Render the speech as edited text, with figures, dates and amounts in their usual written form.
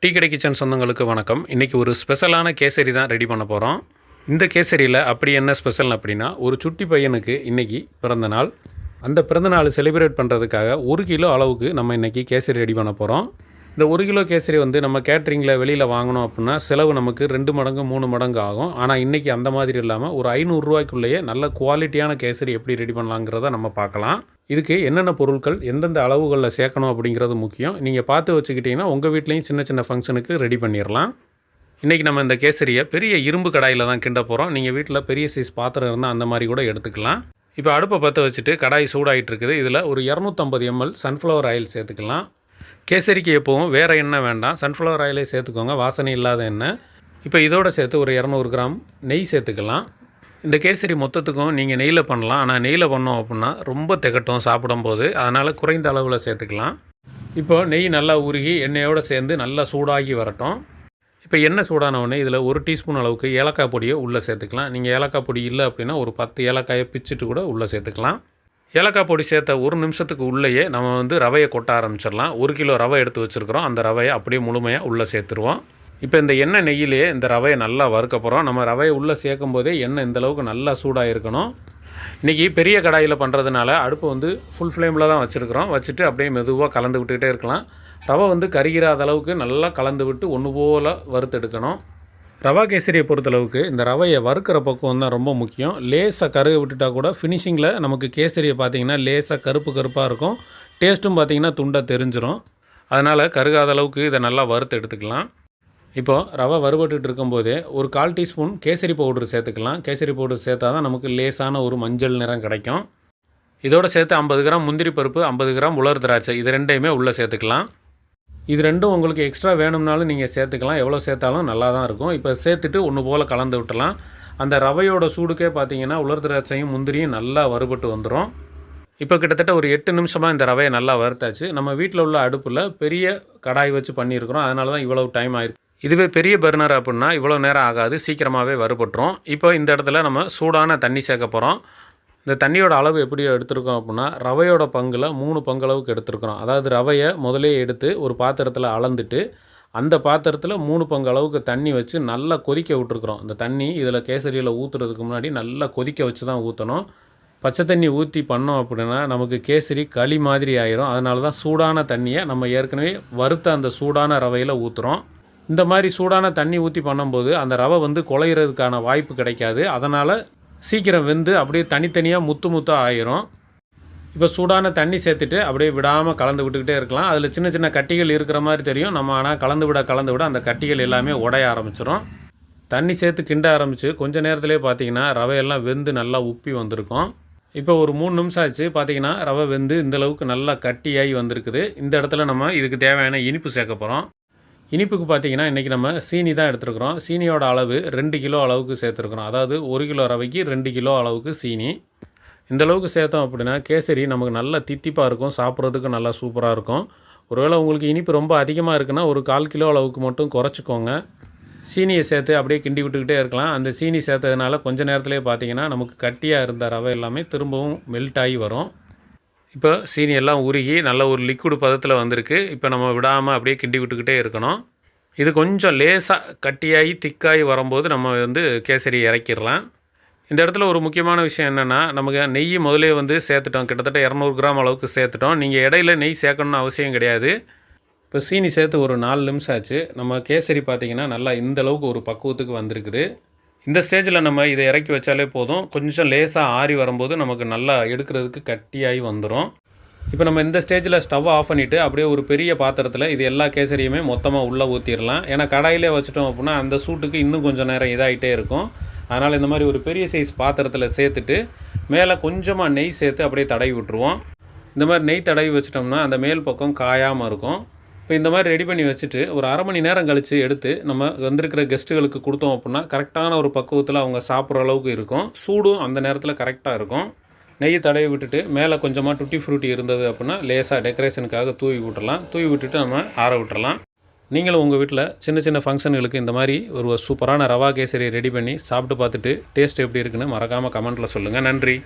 Tea கடை kitchen சொந்தங்களுக்கு வணக்கம். இன்றைக்கி ஒரு ஸ்பெஷலான கேசரி தான் ரெடி பண்ண போகிறோம். இந்த கேசரியில் அப்படி என்ன ஸ்பெஷல் அப்படின்னா, ஒரு சுட்டி பையனுக்கு இன்றைக்கி பிறந்தநாள். அந்த பிறந்தநாள் செலிப்ரேட் பண்ணுறதுக்காக 1 கிலோ அளவுக்கு நம்ம இன்றைக்கி கேசரி ரெடி பண்ண போகிறோம். இந்த 1 கிலோ கேசரி நம்ம கேட்ரிங்கில் வெளியில் வாங்கினோம் அப்படின்னா செலவு நமக்கு 2 மடங்கு 3 மடங்கு ஆகும். ஆனால் இன்றைக்கி அந்த மாதிரி இல்லாமல் ஒரு 500 ரூபாய்க்குள்ளேயே நல்ல குவாலிட்டியான கேசரி எப்படி ரெடி பண்ணலாங்கிறத நம்ம பார்க்கலாம். இதுக்கு என்னென்ன பொருட்கள் எந்தெந்த அளவுகளில் சேர்க்கணும் அப்படிங்கிறது முக்கியம். நீங்கள் பார்த்து வச்சுக்கிட்டிங்கன்னா உங்கள் வீட்லேயும் சின்ன சின்ன ஃபங்க்ஷனுக்கு ரெடி பண்ணிடலாம். இன்றைக்கி நம்ம இந்த கேசரியை பெரிய இரும்பு கடாயில் தான் கிண்ட போகிறோம். நீங்கள் வீட்டில் பெரிய சைஸ் பாத்திரம் இருந்தால் அந்த மாதிரி கூட எடுத்துக்கலாம். இப்போ அடுப்பை பற்ற வச்சுட்டு கடாய் சூடாகிட்டு இருக்குது. இதில் ஒரு 250 ml சன்ஃப்ளவர் ஆயில் சேர்த்துக்கலாம். கேசரிக்கு எப்போவும் வேறு எண்ணெய் வேண்டாம், சன்ஃப்ளவர் ஆயிலே சேர்த்துக்கோங்க, வாசனை இல்லாத எண்ணெய். இப்போ இதோடு சேர்த்து ஒரு 200 கிராம் நெய் சேர்த்துக்கலாம். இந்த கேசரி மொத்தத்துக்கும் நீங்கள் நெய்யில் பண்ணலாம். ஆனால் நெய்யில் பண்ணோம் அப்படின்னா ரொம்ப திகட்டும் சாப்பிடும்போது, அதனால் குறைந்த அளவில் சேர்த்துக்கலாம். இப்போ நெய் நல்லா உருகி எண்ணெயோடு சேர்ந்து நல்லா சூடாகி வரட்டும். இப்போ எண்ணெய் சூடானவுடனே இதில் 1 டீஸ்பூன் அளவுக்கு ஏலக்காய் பொடியை உள்ளே சேர்த்துக்கலாம். நீங்கள் ஏலக்காய் பொடி இல்லை அப்படின்னா ஒரு 10 ஏலக்காயை பிச்சுட்டு கூட உள்ளே சேர்த்துக்கலாம். ஏலக்காய் பொடி சேர்த்த 1 நிமிஷத்துக்கு உள்ளேயே நம்ம ரவையை கொட்ட ஆரம்பிச்சிடலாம். 1 கிலோ ரவை எடுத்து வச்சுருக்கிறோம். அந்த ரவையை அப்படியே முழுமையாக உள்ளே சேர்த்துருவோம். இப்போ இந்த எண்ணெய் நெய்யிலேயே இந்த ரவையை நல்லா வறுக்க போகிறோம். நம்ம ரவையை உள்ளே சேர்க்கும் போதே எண்ணெய் இந்தளவுக்கு நல்லா சூடாக இருக்கணும். இன்றைக்கி பெரிய கடாயில் பண்ணுறதுனால அடுப்பு ஃபுல் ஃப்ளேமில் தான் வச்சுருக்கிறோம். வச்சுட்டு அப்படியே மெதுவாக கலந்து விட்டுக்கிட்டே இருக்கலாம். ரவை கரிகிராத அளவுக்கு நல்லா கலந்து விட்டு ஒன்று போல் வறுத்தெடுக்கணும். ரவா கேசரியை பொறுத்தளவுக்கு இந்த ரவையை வறுக்கிற பக்குவம் தான் ரொம்ப முக்கியம். லேசாக கருக விட்டுட்டால் கூட ஃபினிஷிங்கில் நமக்கு கேசரியை பார்த்திங்கன்னா லேசாக கருப்பு கருப்பாக இருக்கும். டேஸ்ட்டும் பார்த்திங்கன்னா துண்டாக தெரிஞ்சிடும். அதனால் கருகாத அளவுக்கு இதை நல்லா வறுத்து எடுத்துக்கலாம். இப்போது ரவை வறுபட்டு இருக்கும்போதே ஒரு 1/4 டீஸ்பூன் கேசரி பவுடர் சேர்த்துக்கலாம். கேசரி பவுடர் சேர்த்தா தான் நமக்கு லேசான ஒரு மஞ்சள் நிறம் கிடைக்கும். இதோடு சேர்த்து 50 கிராம் முந்திரி பருப்பு, 50 கிராம் உலர் திராட்சை, இது ரெண்டையுமே உள்ளே சேர்த்துக்கலாம். இது ரெண்டும் உங்களுக்கு எக்ஸ்ட்ரா வேணும்னாலும் நீங்கள் சேர்த்துக்கலாம். எவ்வளோ சேர்த்தாலும் நல்லா தான் இருக்கும். இப்போ சேர்த்துட்டு ஒன்று போல் கலந்து விட்டலாம். அந்த ரவையோட சூடுக்கே பார்த்தீங்கன்னா உலர் திராட்சையும் முந்திரியும் நல்லா வறுபட்டு வந்துடும். இப்போ கிட்டத்தட்ட ஒரு 8 நிமிஷமாக இந்த ரவையை நல்லா வறுத்தாச்சு. நம்ம வீட்டில் உள்ள அடுப்பில் பெரிய கடாய் வச்சு பண்ணியிருக்கிறோம். அதனால தான் இவ்வளவு டைம் ஆயிருக்கு. இதுவே பெரிய பர்னர் அப்படின்னா இவ்வளோ நேரம் ஆகாது, சீக்கிரமாகவே வறுபட்டுரும். இப்போ இந்த இடத்துல நம்ம சூடான தண்ணி சேர்க்க போகிறோம். இந்த தண்ணியோட அளவு எப்படி எடுத்துருக்கோம் அப்படின்னா ரவையோட பங்கில் 3 பங்களவுக்கு எடுத்துருக்குறோம். அதாவது ரவையை முதலே எடுத்து ஒரு பாத்திரத்தில் அளந்துட்டு அந்த பாத்திரத்தில் 3 பங்கு அளவுக்கு தண்ணி வச்சு நல்லா கொதிக்க விட்டுருக்குறோம். இந்த தண்ணி இதில் கேசரியில் ஊற்றுறதுக்கு முன்னாடி நல்லா கொதிக்க வச்சு தான் ஊற்றணும். பச்சை தண்ணி ஊற்றி பண்ணோம் அப்படின்னா நமக்கு கேசரி களி மாதிரி ஆயிரும். அதனால தான் சூடான தண்ணியை நம்ம ஏற்கனவே வறுத்த அந்த சூடான ரவையில் ஊற்றுறோம். இந்த மாதிரி சூடான தண்ணி ஊற்றி பண்ணும்போது அந்த ரவை குழையிறதுக்கான வாய்ப்பு கிடைக்காது. அதனால் சீக்கிரம் வெந்து அப்படியே தனித்தனியாக முத்து முத்தாக ஆயிரும். இப்போ சூடான தண்ணி சேர்த்துட்டு அப்படியே விடாமல் கலந்து விட்டுக்கிட்டே இருக்கலாம். அதில் சின்ன சின்ன கட்டிகள் இருக்கிற மாதிரி தெரியும். நம்ம ஆனால் கலந்து விட அந்த கட்டிகள் எல்லாமே உடைய ஆரம்பிச்சிடும். தண்ணி சேர்த்து கிண்ட ஆரம்பித்து கொஞ்சம் நேரத்துலேயே பார்த்தீங்கன்னா ரவையெல்லாம் வெந்து நல்லா உப்பி வந்திருக்கும். இப்போ ஒரு 3 நிமிஷம் ஆச்சு. பார்த்தீங்கன்னா ரவை வெந்து இந்தளவுக்கு நல்லா கட்டியாகி வந்திருக்குது. இந்த இடத்துல நம்ம இதுக்கு தேவையான இனிப்பு சேர்க்க போகிறோம். இனிப்புக்கு பார்த்திங்கன்னா இன்றைக்கி நம்ம சீனி தான் எடுத்துருக்குறோம். சீனியோட அளவு 2 கிலோ அளவுக்கு சேர்த்துருக்குறோம். அதாவது 1 கிலோ ரவைக்கு 2 கிலோ அளவுக்கு சீனி. இந்தளவுக்கு சேர்த்தோம் அப்படின்னா கேசரி நமக்கு நல்லா தித்திப்பாக இருக்கும், சாப்பிட்றதுக்கு நல்லா சூப்பராக இருக்கும். ஒருவேளை உங்களுக்கு இனிப்பு ரொம்ப அதிகமாக இருக்குன்னா ஒரு 1/4 கிலோ அளவுக்கு மட்டும் குறைச்சிக்கோங்க. சீனியை சேர்த்து அப்படியே கிண்டி விட்டுக்கிட்டே இருக்கலாம். அந்த சீனி சேர்த்ததுனால கொஞ்சம் நேரத்துலேயே பார்த்திங்கன்னா நமக்கு கட்டியாக இருந்த ரவை எல்லாமே திரும்பவும் மெல்ட் ஆகி வரும். இப்போ சீனி எல்லாம் உருகி நல்ல ஒரு லிக்விட் பதத்தில் வந்திருக்கு. இப்போ நம்ம விடாமல் அப்படியே கிண்டி விட்டுக்கிட்டே இருக்கணும். இது கொஞ்சம் லேசாக கட்டியாகி திக்காகி வரும்போது நம்ம கேசரி இறக்கிடலாம். இந்த இடத்துல ஒரு முக்கியமான விஷயம் என்னென்னா நமக்கு நெய் முதலே சேர்த்துட்டோம். கிட்டத்தட்ட 200 கிராம் அளவுக்கு சேர்த்துட்டோம். நீங்கள் இடையில நெய் சேர்க்கணும்னு அவசியம் கிடையாது. இப்போ சீனி சேர்த்து ஒரு 4 நிமிஷம் ஆச்சு. நம்ம கேசரி பார்த்திங்கன்னா நல்லா இந்தளவுக்கு ஒரு பக்குவத்துக்கு வந்திருக்குது. இந்த ஸ்டேஜில் நம்ம இதை இறக்கி வச்சாலே போதும். கொஞ்சம் லேசாக ஆறி வரும்போது நமக்கு நல்லா எடுக்கிறதுக்கு கட்டியாகி வந்துடும். இப்போ நம்ம இந்த ஸ்டேஜில் ஸ்டவ் ஆஃப் பண்ணிவிட்டு அப்படியே ஒரு பெரிய பாத்திரத்தில் இது எல்லா கேசரியுமே மொத்தமாக உள்ளே ஊற்றிடலாம். ஏன்னா கடாயிலே வச்சிட்டோம் அப்படின்னா அந்த சூட்டுக்கு இன்னும் கொஞ்சம் நேரம் இதாகிட்டே இருக்கும். அதனால் இந்த மாதிரி ஒரு பெரிய சைஸ் பாத்திரத்தில் சேர்த்துட்டு மேலே கொஞ்சமாக நெய் சேர்த்து அப்படியே தடவி விட்டுருவோம். இந்த மாதிரி நெய் தடவி வச்சிட்டோம்னா அந்த மேல் பக்கம் காயாமல் இருக்கும். இப்போ இந்த மாதிரி ரெடி பண்ணி வச்சுட்டு ஒரு 1/2 மணி நேரம் கழித்து எடுத்து நம்ம வந்திருக்கிற கெஸ்ட்டுகளுக்கு கொடுத்தோம் அப்படின்னா கரெக்டான ஒரு பக்குவத்தில் அவங்க சாப்பிட்ற அளவுக்கு இருக்கும். சூடும் அந்த நேரத்தில் கரெக்டாக இருக்கும். நெய் தடவி விட்டுட்டு மேலே கொஞ்சமாக டுட்டி ஃப்ரூட்டி இருந்தது அப்படின்னா லேசாக டெக்கரேஷனுக்காக தூவி விட்டுறலாம். தூவி விட்டுட்டு நம்ம ஆற விட்டுறலாம். நீங்களும் உங்கள் வீட்டில் சின்ன சின்ன ஃபங்க்ஷனுங்களுக்கு இந்த மாதிரி ஒரு சூப்பரான ரவா கேசரி ரெடி பண்ணி சாப்பிட்டு பார்த்துட்டு டேஸ்ட் எப்படி இருக்குன்னு மறக்காமல் கமெண்ட்டில் சொல்லுங்கள். நன்றி.